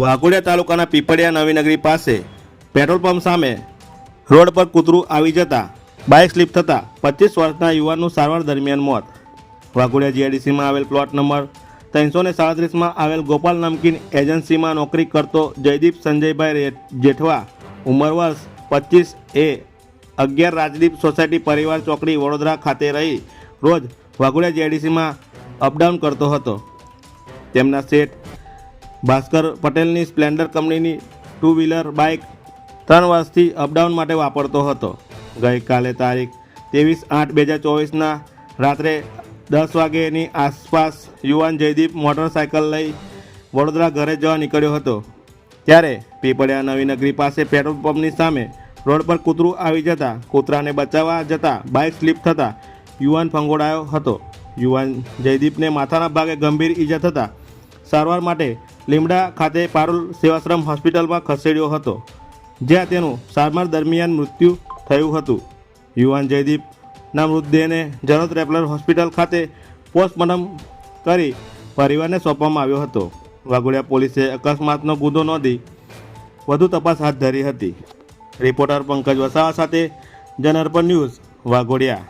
વાઘોડિયા તાલુકાના પીપળિયા નવીનગરી પાસે petrol pump સામે રોડ પર કૂતરું આવી જતા બાઇક સ્લીપ થતાં 25 વર્ષના યુવાનનું સારવાર દરમિયાન મોત. વાઘોડિયા જીઆઈડીસીમાં આવેલ પ્લોટ નંબર 337માં આવેલ ગોપાલ નમકીન એજન્સીમાં નોકરી કરતો જયદીપ સંજયભાઈ જેઠવા ઉંમર વર્ષ 25 એ 11 રાજદીપ સોસાયટી પરિવાર ચોકડી વડોદરા ખાતે રહી રોજ વાઘોડિયા જીઆઈડીસીમાં અપડાઉન કરતો હતો. તેમના શેઠ ભાસ્કર પટેલની સ્પ્લેન્ડર કંપનીની 2 વ્હીલર બાઇક 3 વર્ષથી અપડાઉન માટે વાપરતો હતો. ગઈકાલે તારીખ 23/8/2024ના રાત્રે 10 વાગ્યાની આસપાસ યુવાન જયદીપ મોટરસાયકલ લઈ વડોદરા ઘરે જવા નીકળ્યો હતો. ત્યારે પીપળિયા નવીનગરી પાસે પેટ્રોલ પંપની સામે રોડ પર કૂતરું આવી જતાં કૂતરાને બચાવવા જતાં બાઇક સ્લીપ થતાં યુવાન ફંગોળાયો હતો. યુવાન જયદીપને માથાના ભાગે ગંભીર ઈજા થતાં સારવાર માટે લીમડા ખાતે પારુલ સેવાશ્રમ હોસ્પિટલમાં ખસેડ્યો હતો, જ્યાં તેનું સારવાર દરમિયાન મૃત્યુ થયું હતું. યુવાન જયદીપના મૃતદેહને જનોત રેફરલ હોસ્પિટલ ખાતે પોસ્ટમોર્ટમ કરી પરિવારને સોંપવામાં આવ્યો હતો. વાઘોડિયા પોલીસે અકસ્માતનો ગુનો નોંધી વધુ તપાસ હાથ ધરી હતી. રિપોર્ટર પંકજ વસાવા સાથે જનઅર્પણ ન્યૂઝ, વાઘોડિયા.